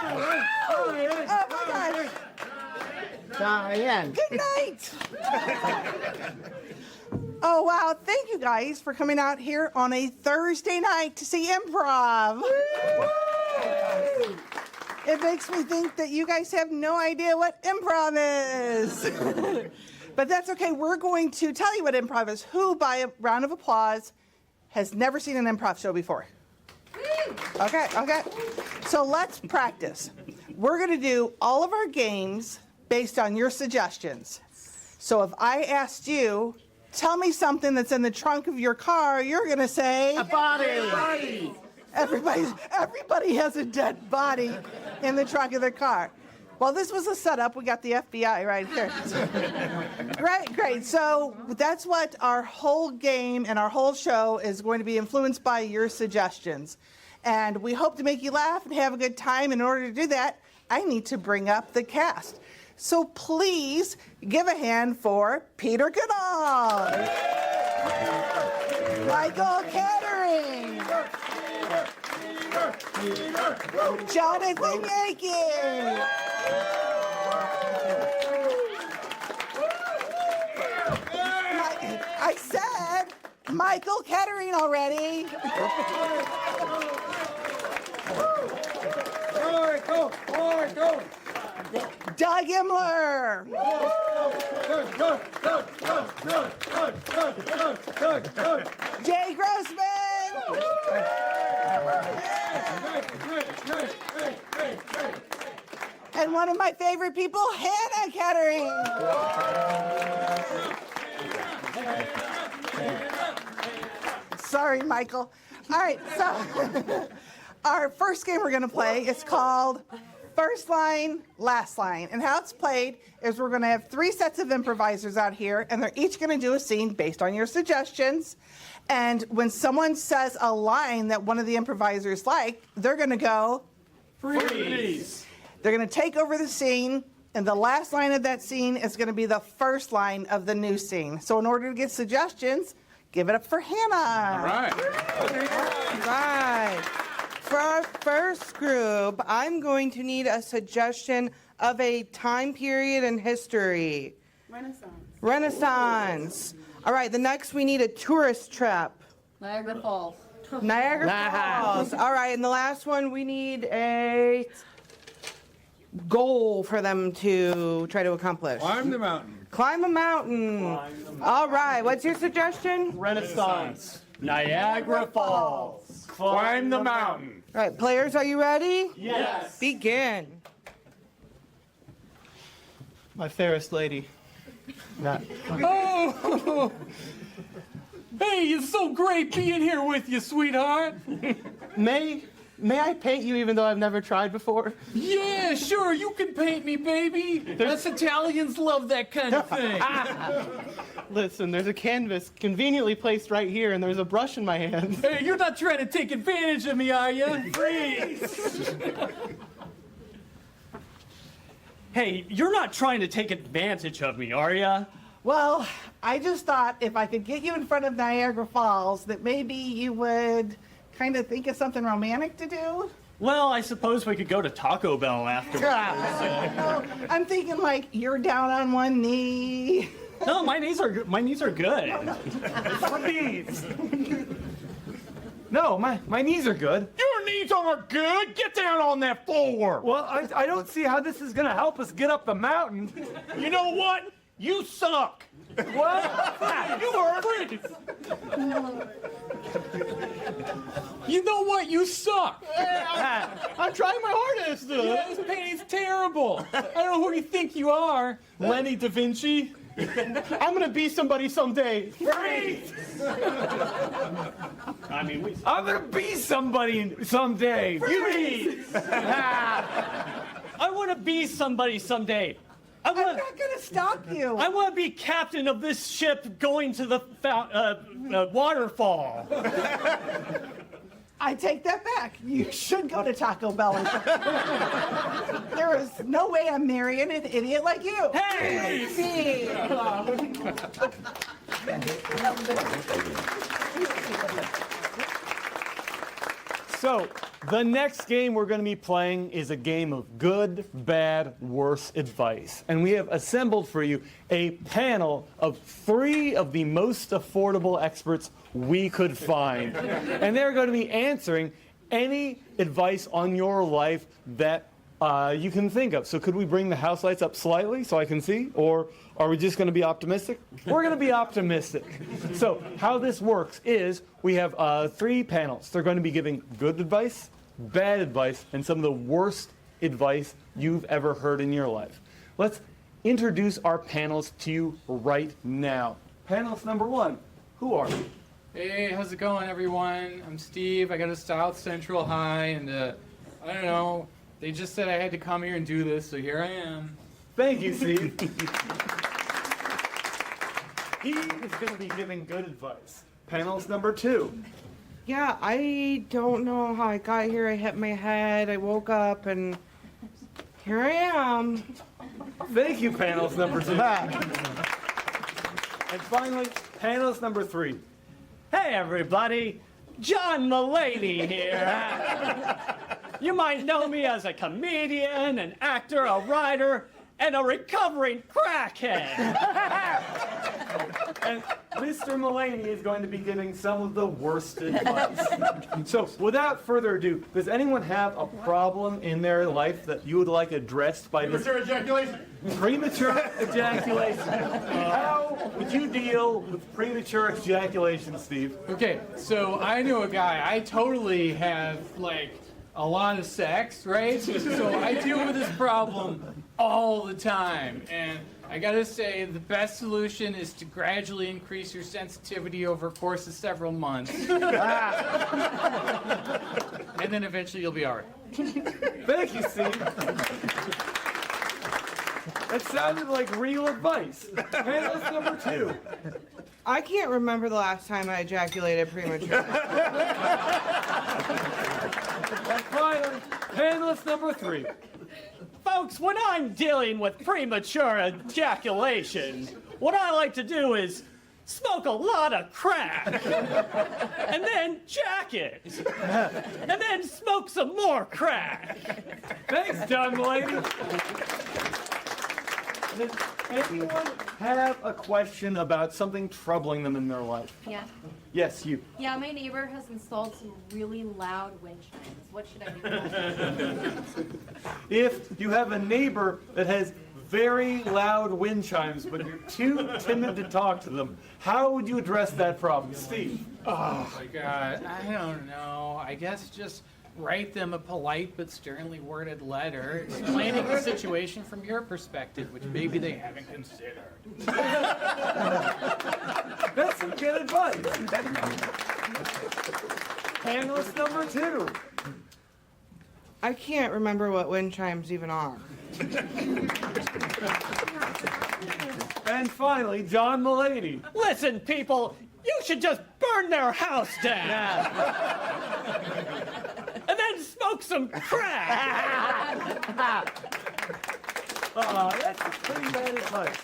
Oh my gosh. Diane. Good night. Oh, wow. Thank you guys for coming out here on a Thursday night to see Improv. It makes me think that you guys have no idea what Improv is. But that's okay. We're going to tell you what Improv is. Who, by a round of applause, has never seen an improv show before? Okay. So let's practice. We're going to do all of our games based on your suggestions. So if I asked you, tell me something that's in the trunk of your car, you're going to say... A body. Everybody has a dead body in the trunk of their car. Well, this was a setup. We got the FBI right here. Great. So that's what our whole game and our whole show is going to be influenced by your suggestions. And we hope to make you laugh and have a good time. In order to do that, I need to bring up the cast. So please give a hand for Peter Goodall, Michael Kettering, Jonathan Yankee, I said Michael Kettering already. Go. Doug Imler. Jay Grosman. And one of my favorite people, Hannah Kettering. Sorry, Michael. All right, so our first game we're going to play is called First Line, Last Line. And how it's played is we're going to have 3 sets of improvisers out here, and they're each going to do a scene based on your suggestions. And when someone says a line that one of the improvisers like, they're going to go, freeze. They're going to take over the scene, and the last line of that scene is going to be the first line of the new scene. So in order to get suggestions, give it up for Hannah. All right. All right. For our first group, I'm going to need a suggestion of a time period in history. Renaissance. All right, the next we need a tourist trip. Niagara Falls. Niagara Falls. All right, and the last one we need a goal for them to try to accomplish. Climb the mountain. Climb a mountain. All right, what's your suggestion? Renaissance. Niagara Falls. Climb the mountain. All right, players, are you ready? Yes. Begin. My fairest lady. Oh! Hey, it's so great being here with you, sweetheart. May I paint you even though I've never tried before? Yeah, sure, you can paint me, baby. Us Italians love that kind of thing. Listen, there's a canvas conveniently placed right here, and there's a brush in my hand. Hey, you're not trying to take advantage of me, are you? Freeze! Hey, you're not trying to take advantage of me, are ya? Well, I just thought if I could get you in front of Niagara Falls, that maybe you would kind of think of something romantic to do. Well, I suppose we could go to Taco Bell afterwards. No, I'm thinking like you're down on one knee. No, my knees are good. What knees? No, my knees are good. Your knees aren't good. Get down on that floor. Well, I don't see how this is going to help us get up the mountain. You know what? You suck. What? You are freeze. You know what? You suck. I'm trying my hardest. Yeah, this painting's terrible. I don't know who you think you are, Lenny Da Vinci. I'm gonna be somebody someday. Freeze! I'm going to be somebody someday. Freeze! I want to be somebody someday. I'm not going to stop you. I want to be captain of this ship going to the waterfall. I take that back. You should go to Taco Bell. There is no way I'm marrying an idiot like you. Hey! So, the next game we're going to be playing is a game of good, bad, worse advice. And we have assembled for you a panel of 3 of the most affordable experts we could find. And they're going to be answering any advice on your life that you can think of. So could we bring the house lights up slightly so I can see? Or are we just going to be optimistic? We're going to be optimistic. So how this works is we have 3 panels. They're going to be giving good advice, bad advice, and some of the worst advice you've ever heard in your life. Let's introduce our panels to you right now. Panelist number 1, who are you? Hey, how's it going, everyone? I'm Steve. I got a South Central High, and I don't know. They just said I had to come here and do this, so here I am. Thank you, Steve. He is going to be giving good advice. Panelist number 2. Yeah, I don't know how I got here. I hit my head. I woke up and here I am. Thank you, panelist number 2. And finally, panelist number 3. Hey everybody, John Mulaney here. You might know me as a comedian, an actor, a writer, and a recovering crackhead. And Mr. Mulaney is going to be giving some of the worst advice. So, without further ado, does anyone have a problem in their life that you would like addressed by this? Premature ejaculation. Premature ejaculation. How would you deal with premature ejaculation, Steve? Okay, so I know a guy. I totally have, like, a lot of sex, right? So I deal with this problem all the time. And I gotta say, the best solution is to gradually increase your sensitivity over a course of several months. And then eventually you'll be all right. Thank you, Steve. That sounded like real advice. Panelist number 2. I can't remember the last time I ejaculated prematurely. And finally, panelist number 3. Folks, when I'm dealing with premature ejaculation, what I like to do is smoke a lot of crack, and then jack it, and then smoke some more crack. Thanks, John Mulaney. Does anyone have a question about something troubling them in their life? Yeah. Yes, you. Yeah, my neighbor has installed some really loud wind chimes. What should I do about it? If you have a neighbor that has very loud wind chimes, but you're too timid to talk to them, how would you address that problem? Steve? Oh my God, I don't know. I guess just write them a polite but sternly worded letter explaining the situation from your perspective, which maybe they haven't considered. That's some good advice. Panelist number 2. I can't remember what wind chimes even are. And finally, John Mulaney. Listen, people, you should just burn their house down. And then smoke some crack. That's pretty bad advice.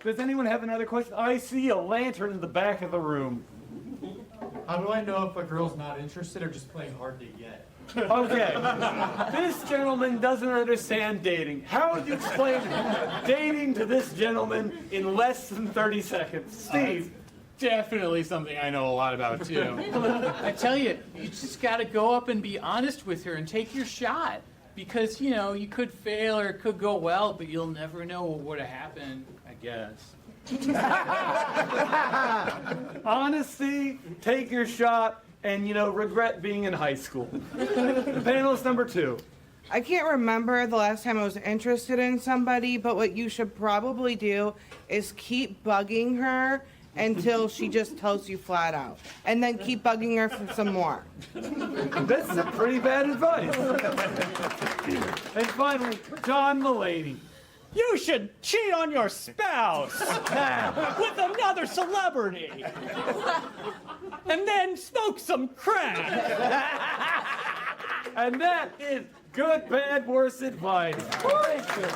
Does anyone have another question? I see a lantern in the back of the room. How do I know if a girl's not interested or just playing hard to get? Okay. This gentleman doesn't understand dating. How would you explain dating to this gentleman in less than 30 seconds? Steve. Definitely something I know a lot about too. I tell you, you just gotta go up and be honest with her and take your shot. Because, you know, you could fail or it could go well, but you'll never know what would have happened, I guess. Honesty, take your shot, and, you know, regret being in high school. Panelist number 2. I can't remember the last time I was interested in somebody, but what you should probably do is keep bugging her until she just tells you flat out. And then keep bugging her for some more. That's some pretty bad advice. And finally, John Mulaney. You should cheat on your spouse with another celebrity. And then smoke some crack. And that is good, bad, worse advice. Thank you.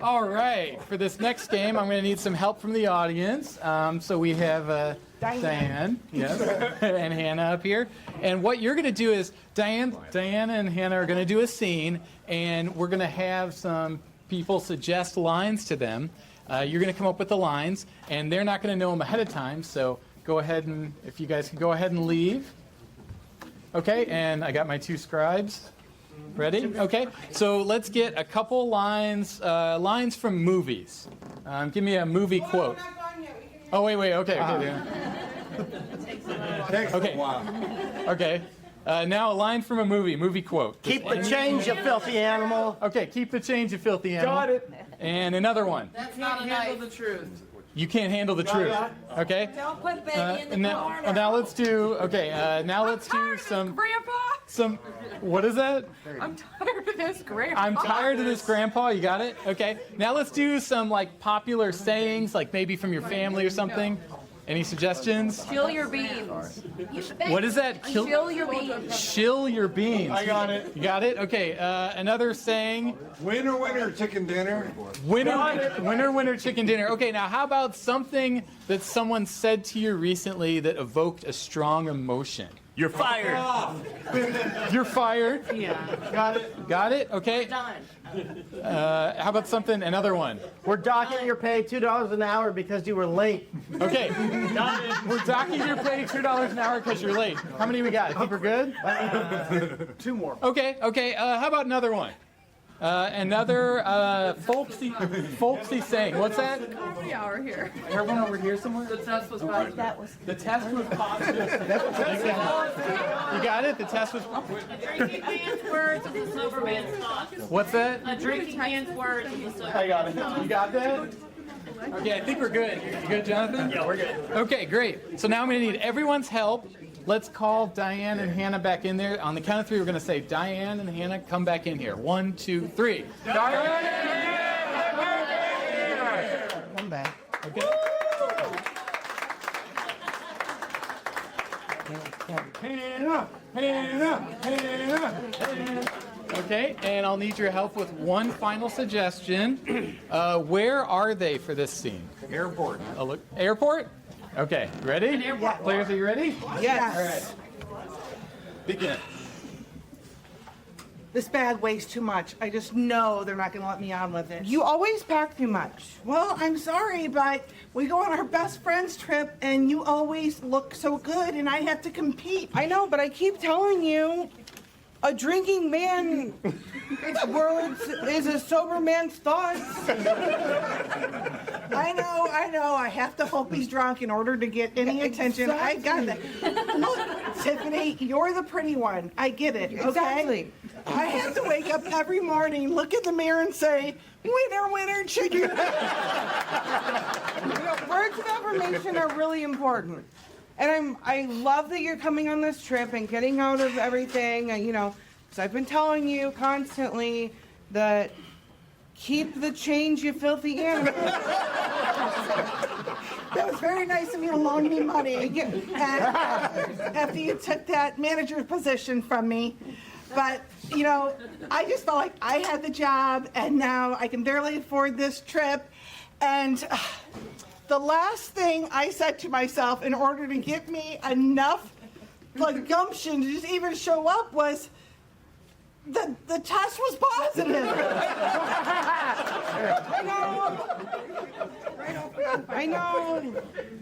All right, for this next game, I'm going to need some help from the audience. So we have Diane, yes, and Hannah up here. And what you're going to do is, Diana and Hannah are going to do a scene, and we're going to have some people suggest lines to them. You're going to come up with the lines, and they're not going to know them ahead of time, so go ahead and, if you guys can go ahead and leave. Okay, and I got my two scribes. Ready? Okay, so let's get a couple lines from movies. Give me a movie quote. Oh, wait, okay. Okay. Okay. Now a line from a movie quote. Keep the change, you filthy animal. Okay, keep the change, you filthy animal. Got it. And another one. That's not a knife. The truth. You can't handle the truth. Okay. Don't put baby in the corner. Now let's do. Okay. Now let's do some. Grandpa, Some. What is that? I'm tired of this, Grandpa. I'm tired of this, Grandpa. You got it? Okay. Now let's do some like popular sayings, like maybe from your family or something. Any suggestions? Chill your beans. What is that? Chill your beans. Shill your beans. I got it. You got it? Okay. Another saying. Winner, winner, chicken dinner. Winner, chicken dinner. Okay, now how about something that someone said to you recently that evoked a strong emotion? You're fired. You're fired. Yeah. Got it? Okay. Done. How about another one? We're docking your pay $2 an hour because you were late. Okay. We're docking your pay $2 an hour because you're late. How many we got? I think we're good? Two more. Okay. How about another one? Another folksy saying. What's that? Comedy hour here. Everyone over here somewhere? The test was positive. The test was positive. You got it? The test was. Drinking man's words is a sober man's thoughts. What's that? A drinking man's words is a sober I got it. You got that? Okay, I think we're good. You good, Jonathan? Yeah, we're good. Okay, great. So now I'm going to need everyone's help. Let's call Diane and Hannah back in there. On the count of three, we're going to say, Diane and Hannah, come back in here. 1, 2, 3. Diane! Come back. Okay. Okay, and I'll need your help with one final suggestion. Where are they for this scene? Airport. Airport? Okay, ready? Players, are you ready? Yes. Begin. This bag weighs too much. I just know they're not going to let me on with it. You always pack too much. Well, I'm sorry, but we go on our best friends trip, and you always look so good, and I have to compete. I know, but I keep telling you, a drinking man's words is a sober man's thoughts. I know. I have to hope he's drunk in order to get any attention. I got that. Look, Tiffany, you're the pretty one. I get it, okay? Exactly. I have to wake up every morning, look in the mirror, and say, winner, winner, chicken. You know, words of affirmation are really important. And I love that you're coming on this trip and getting out of everything, and, you know, because I've been telling you constantly that keep the change, you filthy animal. That was very nice of you to loan me money after you took that manager position from me. But, you know, I just felt like I had the job, and now I can barely afford this trip. And the last thing I said to myself in order to give me enough like gumption to just even show up was, the test was positive. I know.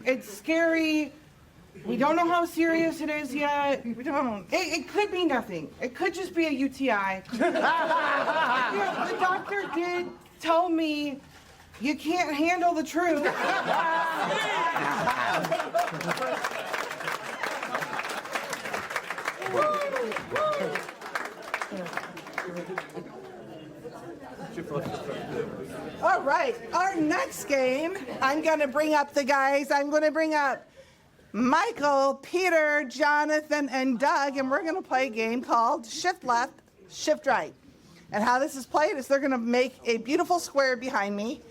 It's scary. We don't know how serious it is yet. We don't. It could be nothing. It could just be a UTI. You know, the doctor did tell me you can't handle the truth. All right, our next game, I'm going to bring up the guys. I'm going to bring up Michael, Peter, Jonathan, and Doug, and we're going to play a game called Shift Left, Shift Right. And how this is played is they're going to make a beautiful square behind me,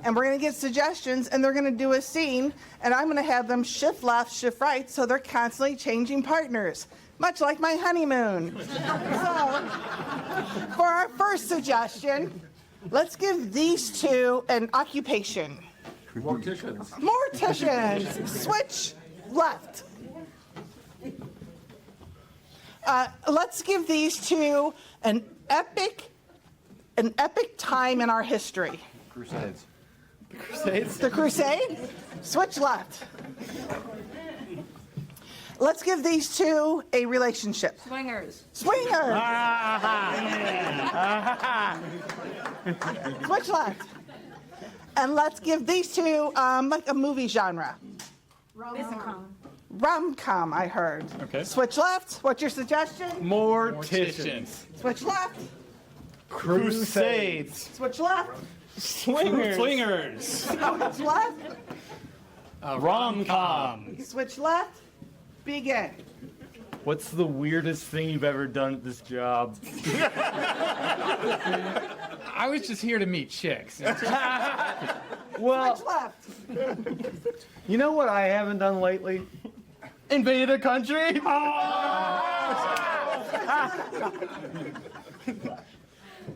and we're going to get suggestions, and they're going to do a scene, and I'm going to have them shift left, shift right, so they're constantly changing partners, much like my honeymoon. So, for our first suggestion, Let's give these two an occupation. Morticians. Morticians. Switch left. Let's give these two an epic time in our history. Crusades. Crusades. The Crusade. Switch left. Let's give these two a relationship. Swingers. Swingers. Switch left. And let's give these two like a movie genre. Rom-com, I heard. Okay. Switch left. What's your suggestion? Morticians. Switch left. Crusades. Switch left. Swingers. Switch left. Rom-com. Switch left. Begin. What's the weirdest thing you've ever done at this job? I was just here to meet chicks. Well, Switch left. you know what I haven't done lately? Invaded a country.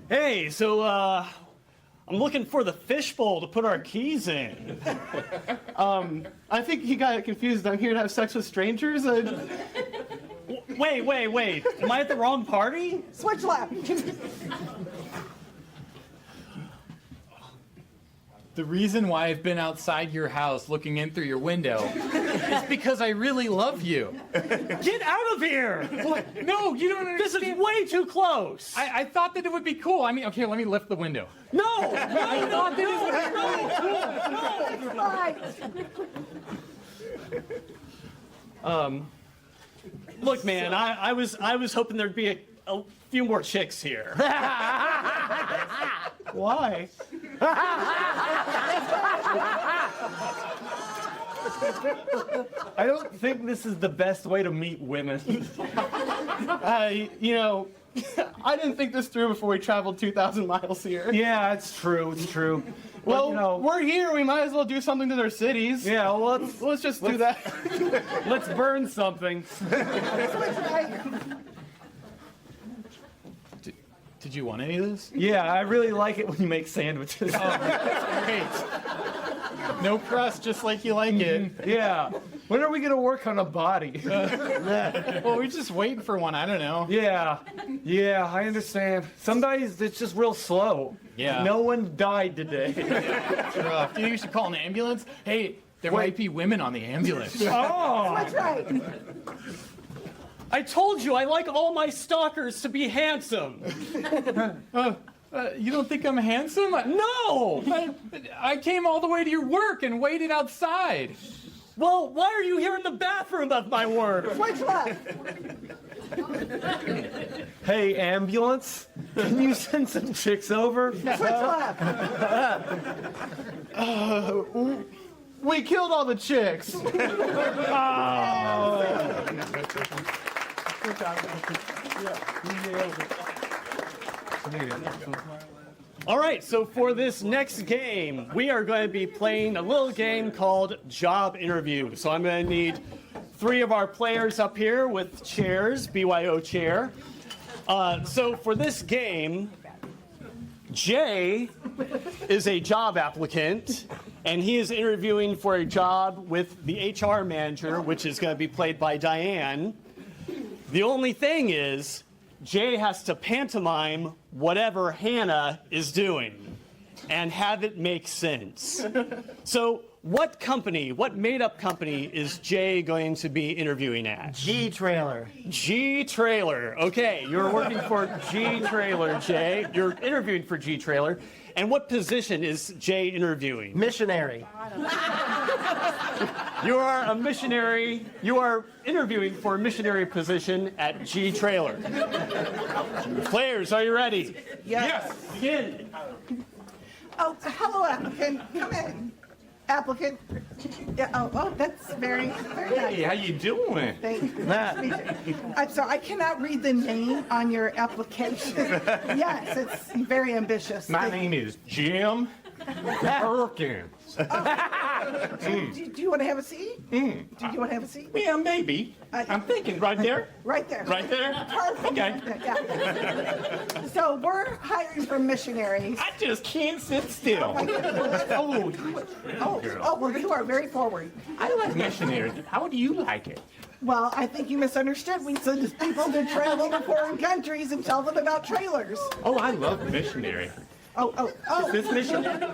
Hey, so I'm looking for the fishbowl to put our keys in. I think he got confused. I'm here to have sex with strangers. Wait. Am I at the wrong party? Switch left. The reason why I've been outside your house looking in through your window is because I really love you. Get out of here! What? No, you don't This understand. is way too close. I thought that it would be cool. I mean, okay, let me lift the window. No! I thought that Right. Look, man, I was hoping there'd be a few more chicks here. Why? I don't think this is the best way to meet women. You know, I didn't think this through before we traveled 2,000 miles here. Yeah, it's true. It's true. Well, But, you know, we're here. We might as well do something to their cities. yeah. Well, Let's just do that. let's burn something. Switch right. Did you want any of this? Yeah, I really like it when you make sandwiches. Great. No crust, just like you like it. Yeah. When are we gonna work on a body? Well, we're just waiting for one. I don't know. Yeah. Yeah, I understand. Some days it's just real slow. Yeah. No one died today. It's rough. Do you think you should call an ambulance? Hey, there might be women on the ambulance. Oh. Switch right. I told you I like all my stalkers to be handsome. You don't think I'm handsome? No! I came all the way to your work and waited outside. Well, why are you here in the bathroom of my work? Switch left. Hey, ambulance, can you send some chicks over? Switch left. We killed all the chicks. All right, so for this next game, we are going to be playing a little game called Job Interview. So I'm going to need 3 of our players up here with chairs, BYO chair. So for this game, Jay is a job applicant, and he is interviewing for a job with the HR manager, which is going to be played by Diane. The only thing is, Jay has to pantomime whatever Hannah is doing and have it make sense. So what made-up company is Jay going to be interviewing at? G-Trailer. G-Trailer. Okay, you're working for G-Trailer, Jay. You're interviewing for G-Trailer. And what position is Jay interviewing? Missionary. You are a missionary. You are interviewing for a missionary position at G-Trailer. Players, are you ready? Yes. Begin. Oh, hello, applicant. Come in. Applicant. Yeah. Oh, that's very nice. Hey, how you doing? Thank you. Nice to meet you. I'm sorry, I cannot read the name on your application. Yes, it's very ambitious. My name is Jim Perkins. Do you want to have a seat? Do you want to have a seat? Yeah, maybe. I'm thinking right there. Right there. Right there? Perfect. Okay. Yeah. So we're hiring for missionaries. I just can't sit still. Well, you are very forward. I like missionaries. How do you like it? Well, I think you misunderstood. We send people to travel to foreign countries and tell them about trailers. Oh, I love missionary. Oh. Is this missionary?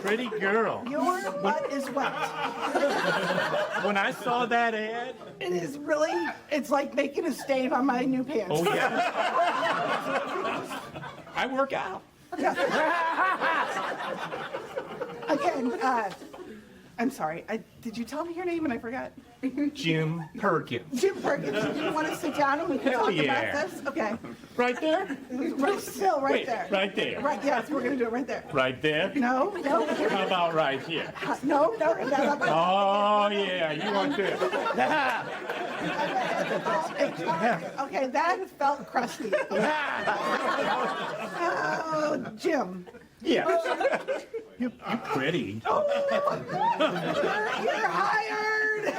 Pretty girl. Your butt is wet. When I saw that ad, It is really, it's like making a stain on my new pants. oh yeah. I work out. Again, I'm sorry. Did you tell me your name and I forgot? Jim Perkins. Jim Perkins, do you want to sit down and we can Hell talk yeah. about this? Okay. Right there? Right, still right Wait, there. right there. Right, yes, we're going to do it right there. Right there? No. How about right here? No. Oh yeah, you want this? Okay, that felt crusty. Oh, Jim. Yeah. You're pretty. You're hired.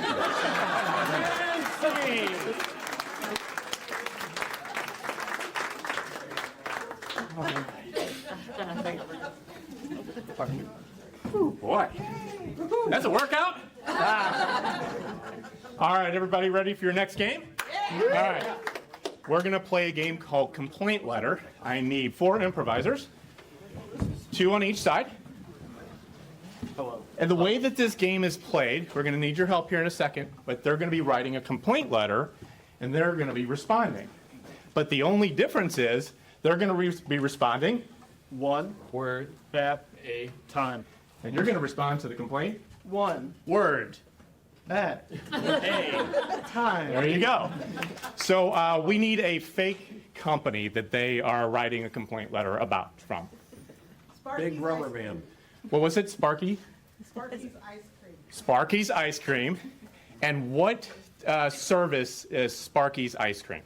Ooh, boy. That's a workout? All right, everybody ready for your next game? All right. We're going to play a game called Complaint Letter. I need 4 improvisers, 2 on each side. Hello. And the way that this game is played, we're going to need your help here in a second, but they're going to be writing a complaint letter, and they're going to be responding. But the only difference is they're going to be responding, One word at a time. and you're going to respond to the complaint. One Word. at a time. There you go. So we need a fake company that they are writing a complaint letter about from. Big rubber band. What was it? Sparky's Ice Cream. And what service is Sparky's Ice Cream?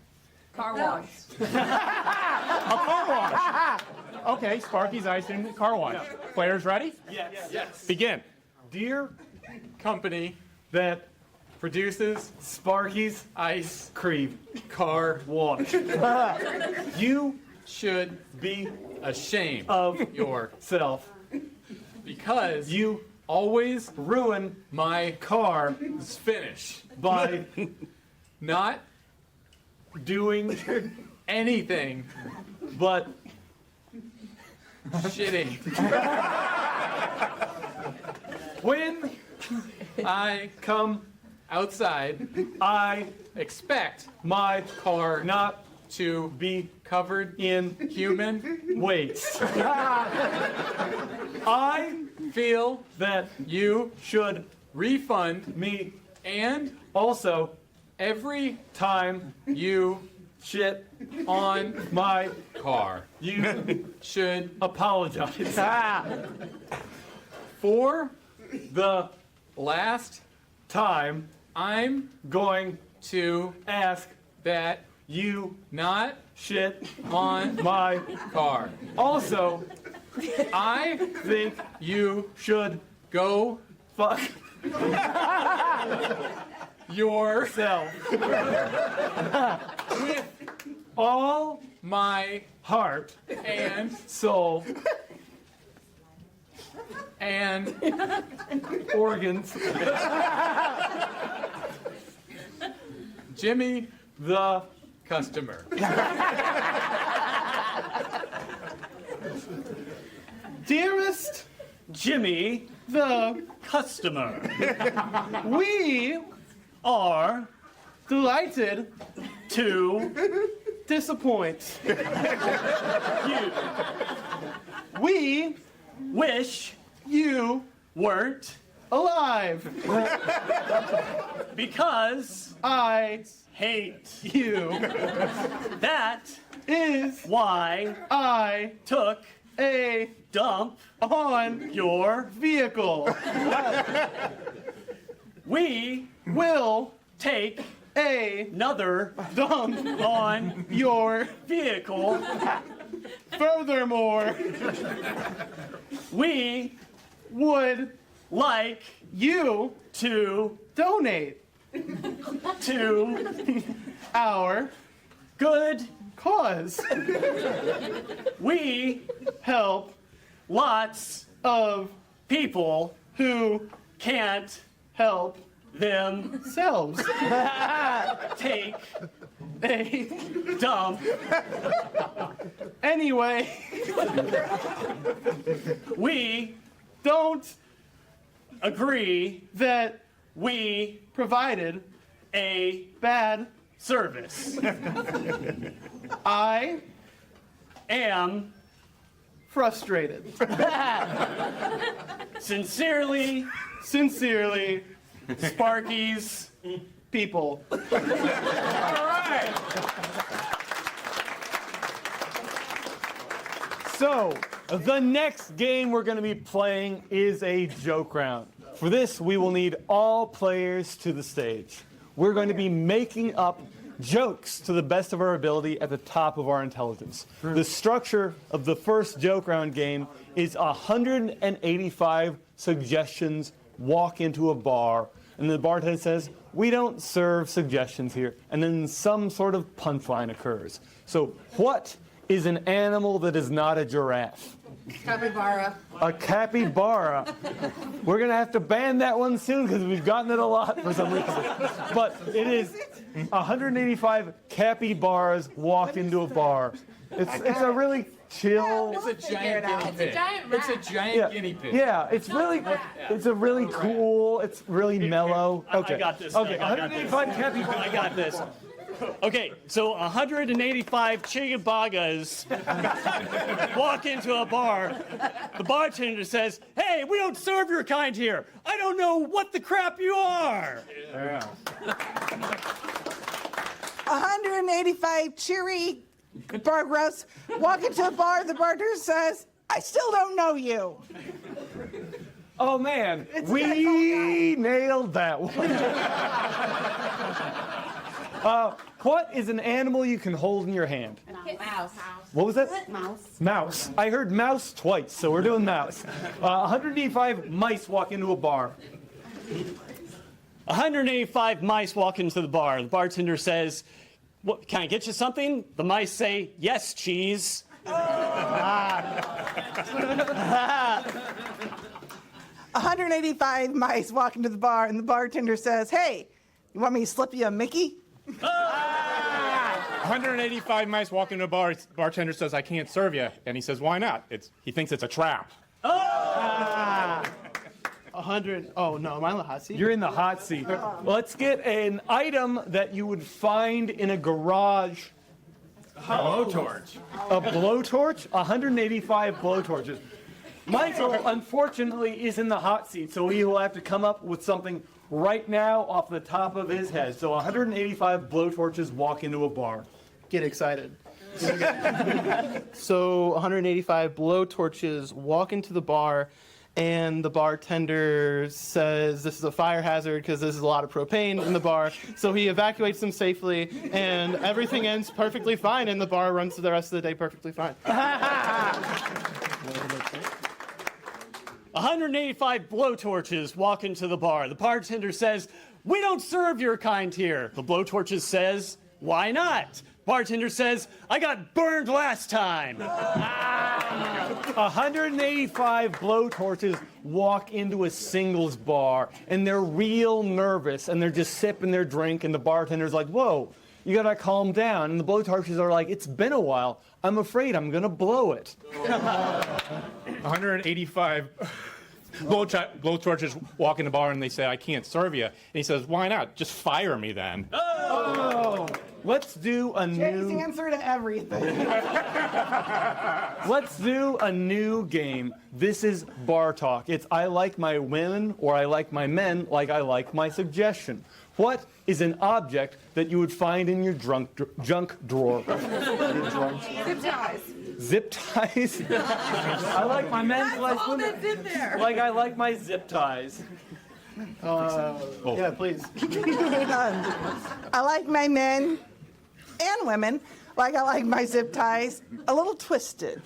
Car wash. A car wash. Okay, Sparky's Ice Cream, car wash. Players ready? Yes. Begin. Dear company that produces Sparky's ice cream car wash. You should be ashamed of yourself self. because You always ruin my car finish by not doing anything but shitting. when I come outside I expect my car not to be covered in human waste. I feel that you should refund me and also every time you shit on my car you should apologize for the last time I'm going to ask that you not shit on my car. also I think you should go fuck yourself yourself with all my heart and soul and organs Jimmy the customer. Dearest Jimmy, the customer, we are delighted to disappoint you. We wish you weren't alive because I hate you. That is why I took a dump on your vehicle. We will take another dump on your vehicle. Furthermore, We would like you to donate to our good cause. We help lots of people who can't help themselves take a dump. Anyway, we don't agree that we provided a bad service. I am frustrated. Sincerely, Sparky's people. All right. So, the next game we're going to be playing is a joke round. For this, we will need all players to the stage. We're going to be making up jokes to the best of our ability at the top of our intelligence. The structure of the first joke round game is 185 suggestions walk into a bar, and the bartender says, "We don't serve suggestions here," and then some sort of punchline occurs. So what is an animal that is not a giraffe? Capybara. A capybara. We're going to have to ban that one soon because we've gotten it a lot for some reason. But it is 185 capybaras walk into a bar. It's a really chill. It's a giant guinea pig. It's a giant guinea pig. Yeah, it's a really cool, it's really mellow. Okay. I got this. Okay, I got this. 185 capybaras. I got this. Okay, so 185 chiggabagas walk into a bar. The bartender says, "Hey, we don't serve your kind here. I don't know what the crap you are." Yeah. 185 cheery bar grouse walk into a bar. The bartender says, "I still don't know you." Oh man, we nailed that one. What is an animal you can hold in your hand? Mouse. What was that? Mouse. Mouse. I heard mouse twice, so we're doing mouse. 185 mice walk into a bar. 185 mice walk into the bar. The bartender says, "What, can I get you something?" The mice say, "Yes, cheese." 185 mice walk into the bar, and the bartender says, "Hey, you want me to slip you a Mickey?" 185 mice walk into a bar. Bartender says, "I can't serve you," and he says, "Why not?" He thinks it's a trap. 100. Oh no, am I in the hot seat? You're in the hot seat. Let's get an item that you would find in a garage. Blowtorch. A blowtorch? 185 blowtorches. Michael, unfortunately, is in the hot seat, so he will have to come up with something right now off the top of his head. So 185 blowtorches walk into a bar. Get excited. So 185 blowtorches walk into the bar, and the bartender says this is a fire hazard because there's a lot of propane in the bar. So he evacuates them safely, and everything ends perfectly fine, and the bar runs the rest of the day perfectly fine. 185 blowtorches walk into the bar. The bartender says, "We don't serve your kind here." The blowtorches says, "Why not?" Bartender says, "I got burned last time." 185 blowtorches walk into a singles bar, and they're real nervous, and they're just sipping their drink, and the bartender's like, "Whoa, you gotta calm down." And the blowtorches are like, "It's been a while. I'm afraid I'm gonna blow it." 185 blowtorches walk in the bar and they say, "I can't serve you." And he says, "Why not? Just fire me then." Oh! Let's do a Jay's new. answer to everything. Let's do a new game. This is bar talk. It's I like my women or I like my men like I like my suggestion. What is an object that you would find in your junk drawer? Zip ties. Zip ties? I like my men's like All women. that's in there. Like I like my zip ties. Yeah, please. I like my men and women like I like my zip ties, a little twisted.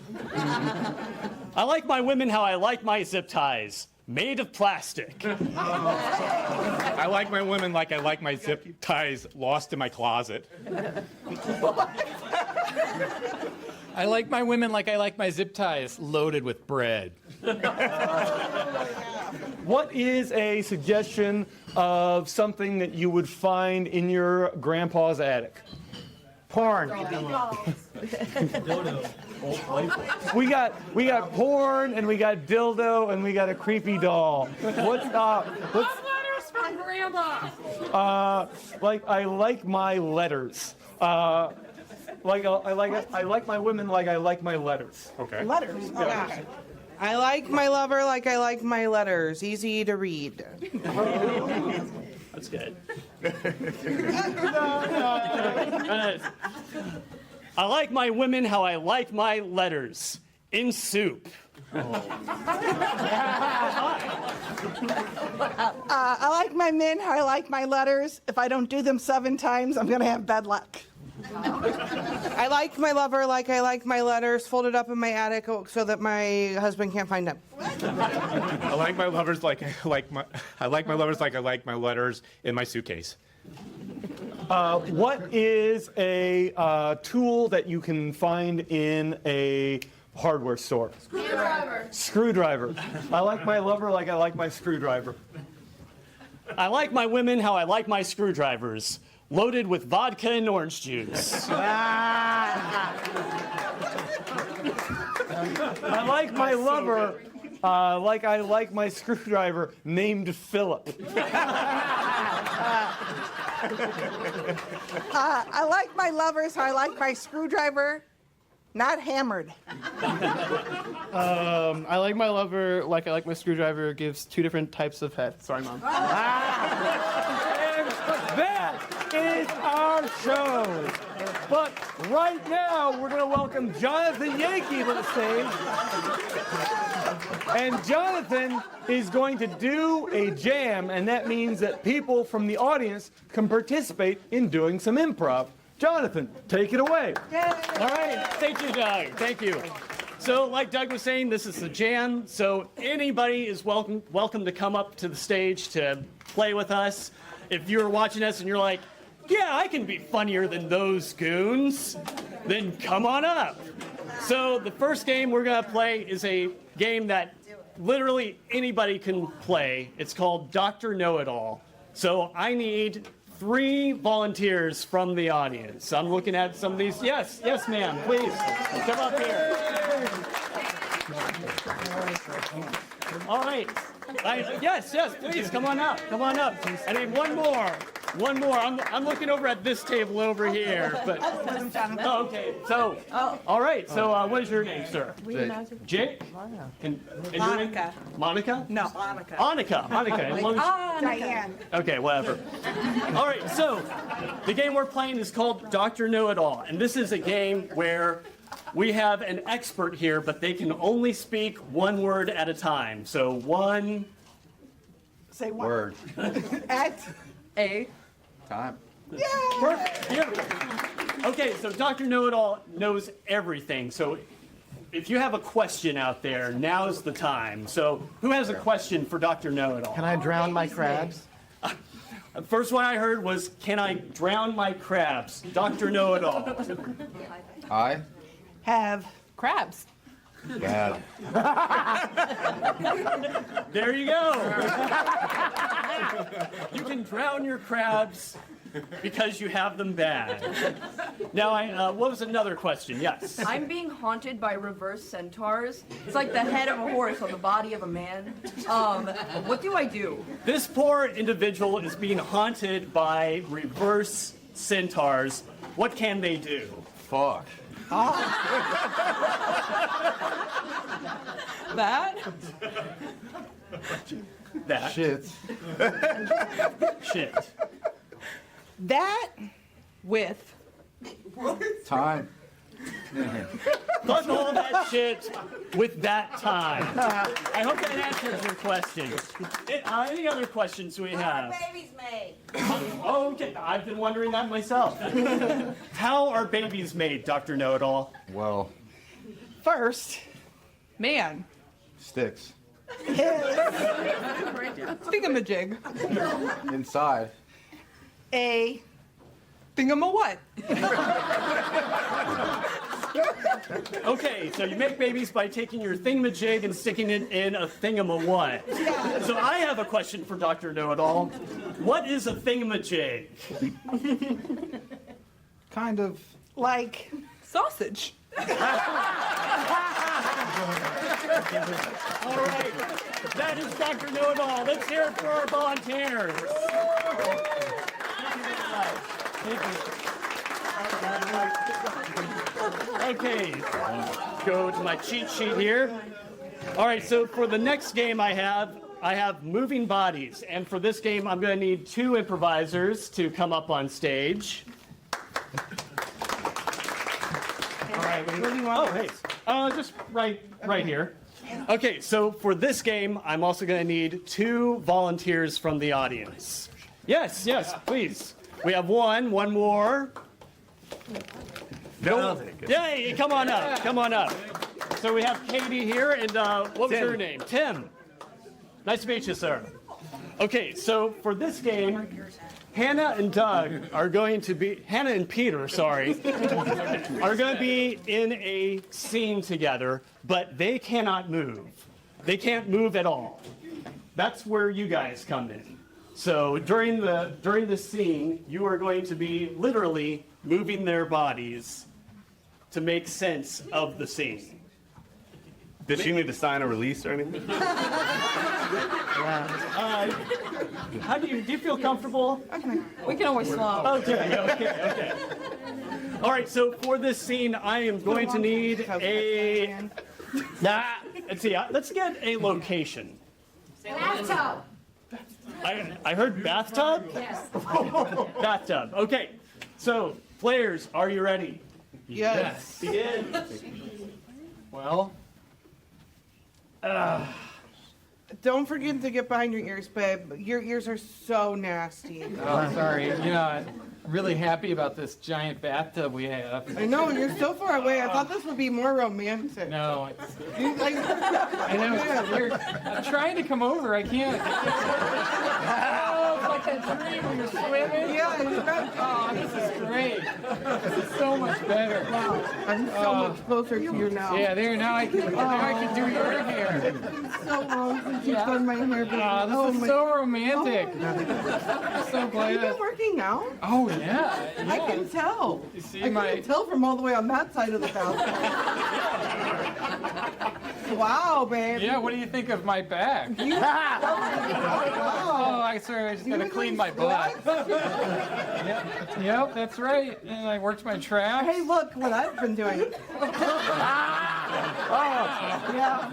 I like my women how I like my zip ties, made of plastic. I like my women like I like my zip ties lost in my closet. I like my women like I like my zip ties, loaded with bread. What is a suggestion of something that you would find in your grandpa's attic? Porn. We got porn, and we got dildo, and we got a creepy doll. What's Letters from Grandma. like I like my letters. I like my women like I like my letters. Okay. Letters. Yeah. I like my lover like I like my letters. Easy to read. That's good. I like my women how I like my letters, in soup. I like my men how I like my letters. If I don't do them 7 times, I'm going to have bad luck. I like my lover like I like my letters folded up in my attic so that my husband can't find them. I like my lovers like I like my lovers like I like my letters in my suitcase. What is a tool that you can find in a hardware store? Screwdriver. I like my lover like I like my screwdriver. I like my women how I like my screwdrivers, loaded with vodka and orange juice. I like my lover like I like my screwdriver, named Philip. I like my lovers how I like my screwdriver, not hammered. I like my lover like I like my screwdriver gives 2 different types of head. Sorry, Mom. And that is our show. But right now, we're going to welcome Jonathan Yankee to the stage. And Jonathan is going to do a jam, and that means that people from the audience can participate in doing some improv. Jonathan, take it away. All right, thank you, Doug. Thank you. So, like Doug was saying, this is the jam. So anybody is welcome to come up to the stage to play with us. If you're watching us and you're like, yeah, I can be funnier than those goons, then come on up. So the first game we're gonna play is a game that literally anybody can play. It's called Dr. Know-It-All. So I need 3 volunteers from the audience. I'm looking at some of these. Yes, ma'am, please come up here. All right. Yes, please come on up. Come on up. I need one more. I'm looking over at this table over here. But oh, okay. So, all right. So, what is your name, sir? Jake. And Monica. Monica? No, Monica. Monica. Diane. Okay, whatever. All right, so the game we're playing is called Dr. Know-It-All, and this is a game where we have an expert here, but they can only speak 1 word at a time. So one Say one. Word. At A. Time. Perfect. Beautiful. Okay, so Dr. Know-It-All knows everything. So if you have a question out there, now's the time. So who has a question for Dr. Know-It-All? Can I drown my crabs? The first one I heard was, can I drown my crabs? Dr. Know-It-All. I have Crabs. bad. There you go. You can drown your crabs because you have them bad. Now, what was another question? Yes. I'm being haunted by reverse centaurs. It's like the head of a horse on the body of a man. What do I do? This poor individual is being haunted by reverse centaurs. What can they do? Fuck. That? That. Shit. Shit. that With. Time. Fuck all that shit with that time. I hope that answers your question. Any other questions we have? Babies made. Oh, okay. I've been wondering that myself. How are babies made, Dr. Know-It-All? Well, First, man. sticks. Thingamajig. Inside. A thingamawhat. Okay, so you make babies by taking your thingamajig and sticking it in a thingamawhat. So I have a question for Dr. Know-It-All. What is a thingamajig? Kind of like sausage. All right, that is Dr. Know-It-All. Let's hear it for our volunteers. Thank you. Okay, go to my cheat sheet here. All right, so for the next game I have moving bodies, and for this game I'm going to need 2 improvisers to come up on stage. All right, hey, just right here. Okay, so for this game, I'm also going to need 2 volunteers from the audience. Yes, please. We have one more. No. Yay, come on up. So we have Katie here, and what was your name? Tim. Nice to meet you, sir. Okay, so for this game, Hannah and Peter, sorry, are going to be in a scene together, but they cannot move. They can't move at all. That's where you guys come in. So during the scene, you are going to be literally moving their bodies to make sense of the scene. Did she need to sign a release or anything? How do you feel comfortable? We can always swap. Okay. All right, so for this scene, I am going to need let's get a location. Bathtub. I heard bathtub? Yes. Bathtub. Okay. So, players, are you ready? Yes. Begin. Well, Don't forget to get behind your ears, babe. Your ears are so nasty. oh, sorry. I'm really happy about this giant bathtub we have. I know, you're so far away. I thought this would be more romantic. No, You, like, I know it's weird. I'm trying to come over. I can't. Oh, it's like that dream when you're swimming. yeah, it's not, Oh, this is great. This is so much better. I'm so much closer to you now. Yeah, there. Now I can do your hair. So long since you've done my hair, baby. Oh, this is so romantic. I'm so Have glad. you been working out? Oh yeah. I can tell. You see I my. can tell from all the way on that side of the house. Wow, babe. Yeah. What do you think of my back? Wow. Oh, I just gotta clean my butt. Yep, that's right. And I worked my traps. Hey, look what I've been doing. Yeah.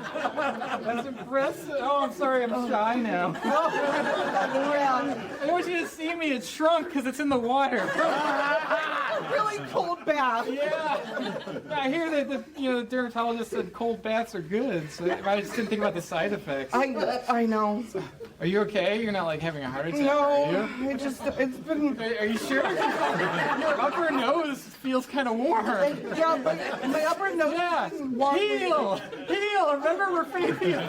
That's impressive. Oh, I'm sorry, I'm shy now. Yeah. I want you to see me. It's shrunk because it's in the water. Really cold bath. Yeah. I hear that the dermatologist said cold baths are good, so I just didn't think about the side effects. I know. Are you okay? You're not like having a heart attack, are No, you? it's been. Are you sure? Your upper nose feels kind of warm. Yeah, my upper nose Yeah. is warm. Heal! Remember, we're free. Heal!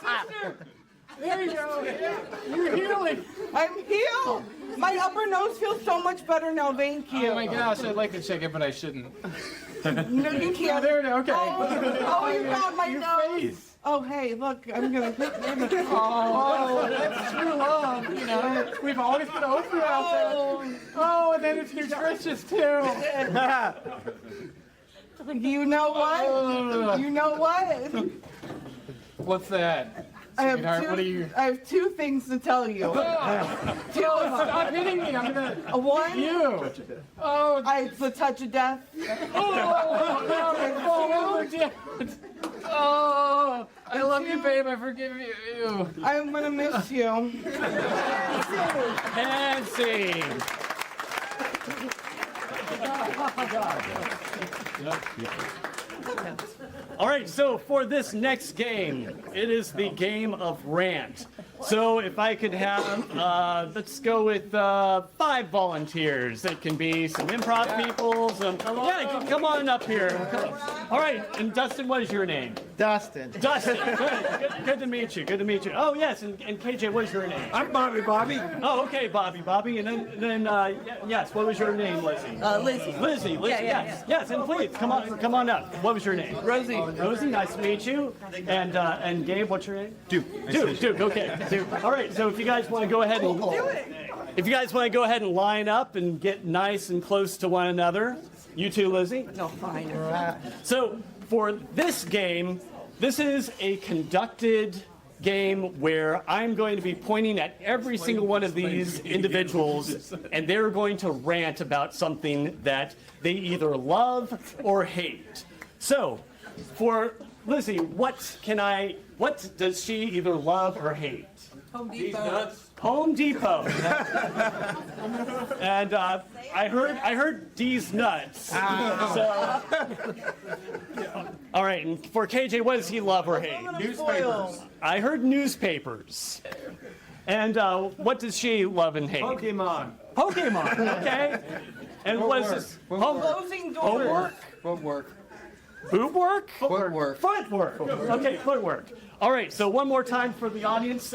Sister! There you go. You're healing. I'm healed. My upper nose feels so much better now. Thank you. Oh my gosh, I'd like to check it, but I shouldn't. No, you can't. There it is. Okay. Oh, you found my Your nose. face. Oh, hey, look, I'm gonna. Oh, that's true love. We've always been open out there. Oh, and then it's nutritious too. You know what? You know what? What's that? I have Sweetheart, two. what are you? I have 2 things to tell you. Stop hitting me. I'm gonna. One, You. Oh, it's a touch of death. Oh, I love you, babe. I forgive you. I'm gonna miss you. And scene. All right, so for this next game, it is the game of rant. So if I could have, let's go with 5 volunteers. It can be some improv people, come on up here. All right, and Dustin, what is your name? Dustin. Dustin, good to meet you, good to meet you. Oh, yes, and KJ, what is your name? I'm Bobby. Oh, okay, Bobby, and then yes, what was your name, Lizzie? Lizzie. Lizzie, yes, and please, come on up. What was your name? Rosie. Rosie, nice to meet you. And Gabe, what's your name? Duke, okay. Duke. All right, so if you guys want to go ahead and line up and get nice and close to one another. You too, Lizzie? No, fine. So for this game, this is a conducted game where I'm going to be pointing at every single one of these individuals, and they're going to rant about something that they either love or hate. So, for Lizzie, what does she either love or hate? Home Depot. And I heard D's nuts. So, all right. And for KJ, what does he love or hate? Newspapers. I heard newspapers. And what does she love and hate? Pokemon. Okay. And what is this? Closing doors. Footwork. Boob work? Footwork. Footwork. Okay, footwork. All right, so one more time for the audience.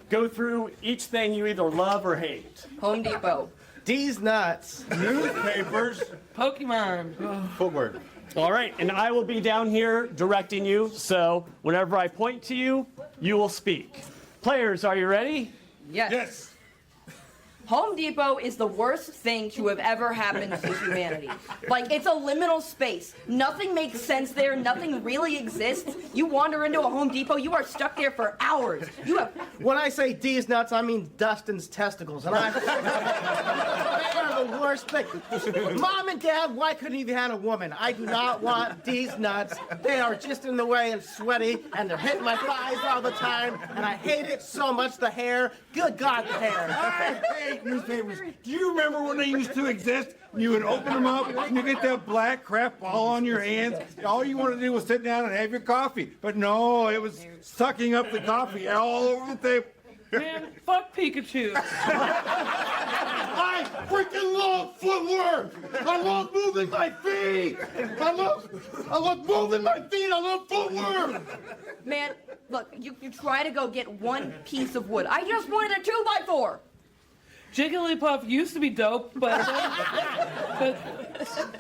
Go through each thing you either love or hate. Home Depot. D's nuts. Newspapers. Pokemon. Footwork. All right, and I will be down here directing you, so whenever I point to you, you will speak. Players, are you ready? Yes. Home Depot is the worst thing to have ever happened to humanity. Like, it's a liminal space. Nothing makes sense there. Nothing really exists. You wander into a Home Depot, you are stuck there for hours. You have... When I say D's nuts, I mean Dustin's testicles. And they're the worst thing. Mom and Dad, why couldn't you have a woman? I do not want D's nuts. They are just in the way and sweaty, and they're hitting my thighs all the time, and I hate it so much. The hair. Good God, the hair. I hate newspapers. Do you remember when they used to exist? You would open them up and you get that black crap all on your hands. All you wanted to do was sit down and have your coffee. But no, it was sucking up the coffee all over the table. Man, fuck Pikachu. I freaking love footwork. I love moving my feet. I love moving my feet. I love footwork. Man, look, you try to go get one piece of wood. I just wanted a 2x4. Jigglypuff used to be dope, but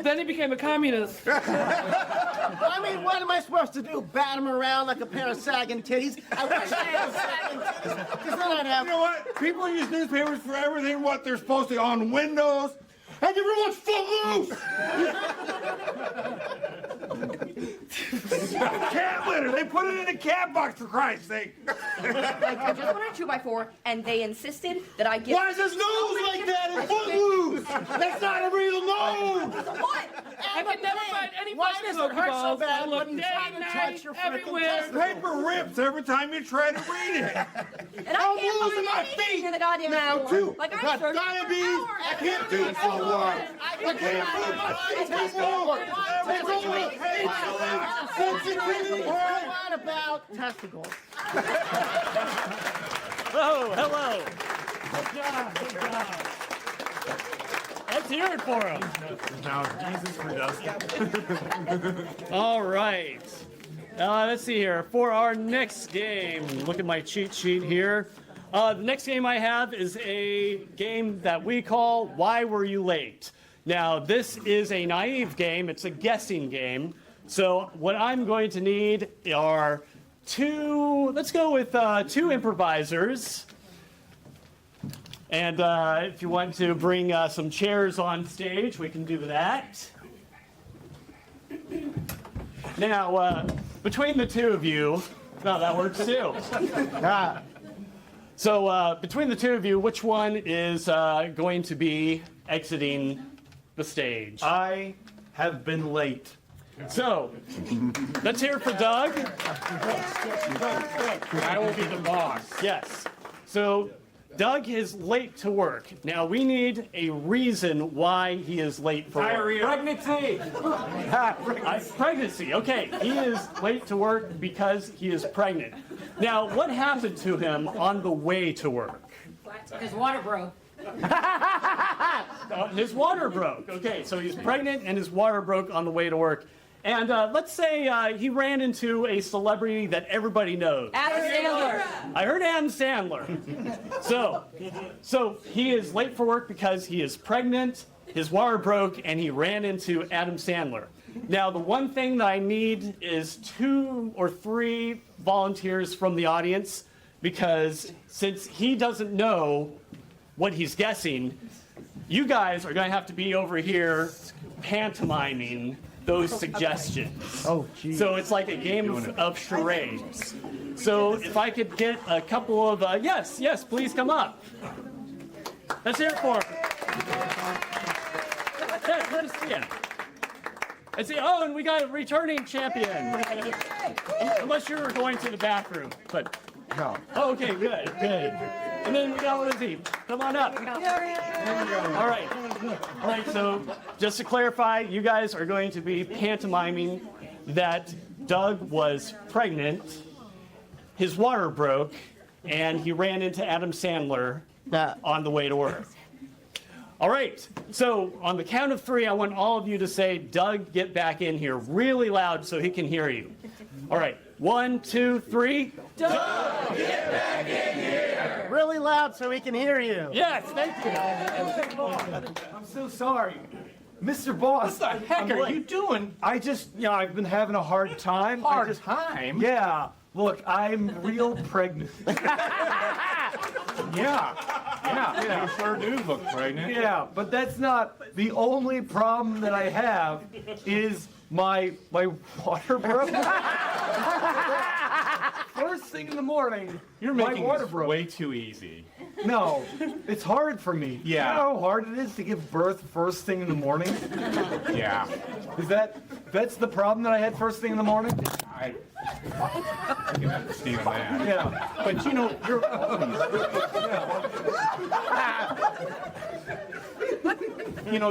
then he became a communist. I mean, what am I supposed to do? Bat him around like a pair of sagging titties? I wish I had sagging titties, because then I'd have... You know what? People use newspapers for everything what they're supposed to on windows. Have you ever watched Footloose? Cat litter. They put it in a cat box, for Christ's sake. Like, I just wanted a 2x4, and they insisted that I get... Why is his nose like that in Footloose? That's not a real nose. What? I could never find any Why place does it hurt so bad I look when you day try and to night, touch your freaking everywhere. testicles? Paper rips every time you try to read it. And I I'm can't losing find my anything feet in the goddamn now, store. too. Like, I I'm got searching for diabetes. hours. I can't do footwork. I can't move my feet anymore. What about testicles? Oh, hello. Good job. Let's hear it for him. Now, Jesus for Dustin. All right. Let's see here. For our next game, look at my cheat sheet here. The next game I have is a game that we call Why Were You Late? Now, this is a naive game. It's a guessing game. So what I'm going to need are let's go with two improvisers. And if you want to bring some chairs on stage, we can do that. Now, between the two of you, no, that works too. So between the two of you, which one is going to be exiting the stage? I have been late. So, let's hear it for Doug. I will be the boss. Yes. So, Doug is late to work. Now we need a reason why he is late for work. Pregnancy. Pregnancy. Okay, he is late to work because he is pregnant. Now, what happened to him on the way to work? His water broke. His water broke. Okay, so he's pregnant and his water broke on the way to work. And let's say he ran into a celebrity that everybody knows. Adam Sandler. I heard Adam Sandler. So he is late for work because he is pregnant, his water broke, and he ran into Adam Sandler. Now, the one thing that I need is 2 or 3 volunteers from the audience, because since he doesn't know what he's guessing, you guys are going to have to be over here pantomiming those suggestions. Oh, geez. So it's like a game of charades. So if I could get a couple of, yes, please come up. Let's hear it for him. Yes, let us see him. Let's see, oh, and we got a returning champion. Unless you were going to the bathroom, but. No. Oh, okay, good. And then we got Lizzie. Come on up. All right, so just to clarify, you guys are going to be pantomiming that Doug was pregnant, his water broke, and he ran into Adam Sandler on the way to work. All right, so on the count of 3, I want all of you to say, Doug, get back in here really loud so he can hear you. All right, 1, 2, 3. Doug, get back in here! Really loud so we can hear you. Yes, thank you. I'm so sorry. Mr. Boss. What the heck are you doing? I just, I've been having a hard time. Time? Yeah. Look, I'm real pregnant. Yeah. You sure do look pregnant. Yeah, but that's not the only problem that I have is my water broke. First thing in the morning, You're my making water this broke. way too easy. No, it's hard for me. Yeah. You know how hard it is to give birth first thing in the morning? Yeah. That's the problem that I had first thing in the morning? I can understand that. Yeah. But you're always.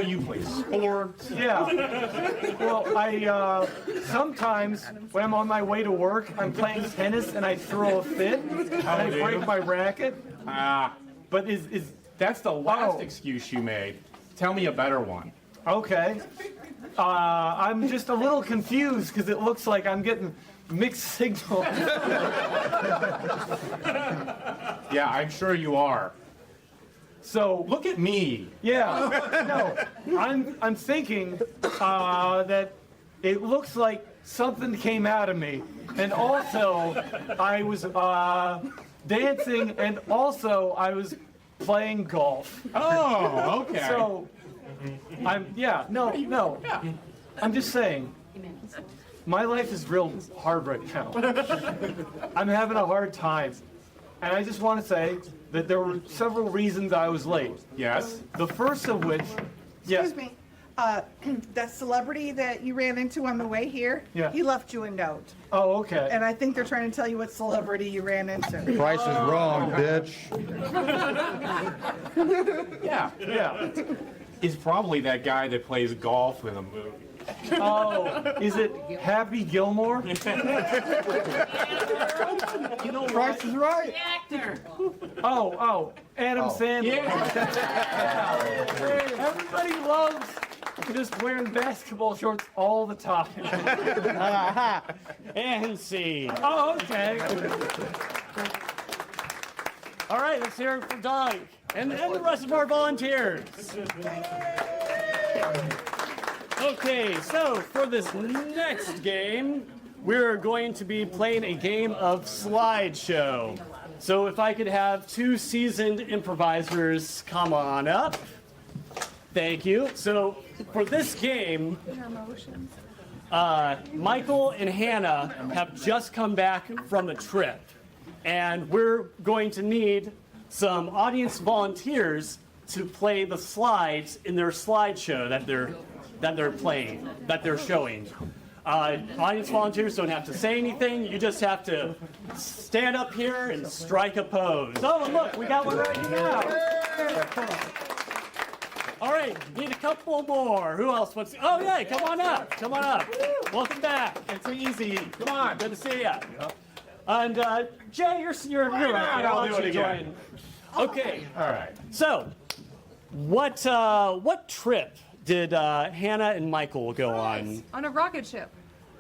You play sports. Yeah. Well, I sometimes when I'm on my way to work, I'm playing tennis and I throw a fit and I do you? break my racket. But is That's the last Oh. excuse you made. Tell me a better one. okay? I'm just a little confused because it looks like I'm getting mixed signals. Yeah, I'm sure you are. So Look at me. yeah, no, I'm thinking that it looks like something came out of me, and also I was dancing, and also I was playing golf. Oh, okay. So no. I'm just saying. My life is real hard right now. I'm having a hard time. And I just want to say that there were several reasons I was late. Yes. The first of which, yes, Excuse me. That celebrity that you ran into on the way here, Yeah. he left you a note. oh, okay. And I think they're trying to tell you what celebrity you ran into. Price is wrong, bitch. Yeah. Yeah. He's probably that guy that plays golf in a movie. Oh, is it Happy Gilmore? Price is right. The actor. Oh, Adam Sandler. Everybody loves just wearing basketball shorts all the time. And see. Oh, okay. All right, let's hear it for Doug and the rest of our volunteers. Okay, so for this next game, we're going to be playing a game of slideshow. So if I could have 2 seasoned improvisers come on up. Thank you. So for this game, Michael and Hannah have just come back from a trip. And we're going to need some audience volunteers to play the slides in their slideshow that they're showing. Audience volunteers don't have to say anything. You just have to stand up here and strike a pose. Oh, look, we got one right now. All right, need a couple more. Who else wants to? Oh, yeah, come on up. Come on up. Welcome back. It's easy. Come on, good to see you. And Jay, you're right. I'll do it again. Okay. All right. So, what trip did Hannah and Michael go on? On a rocket ship.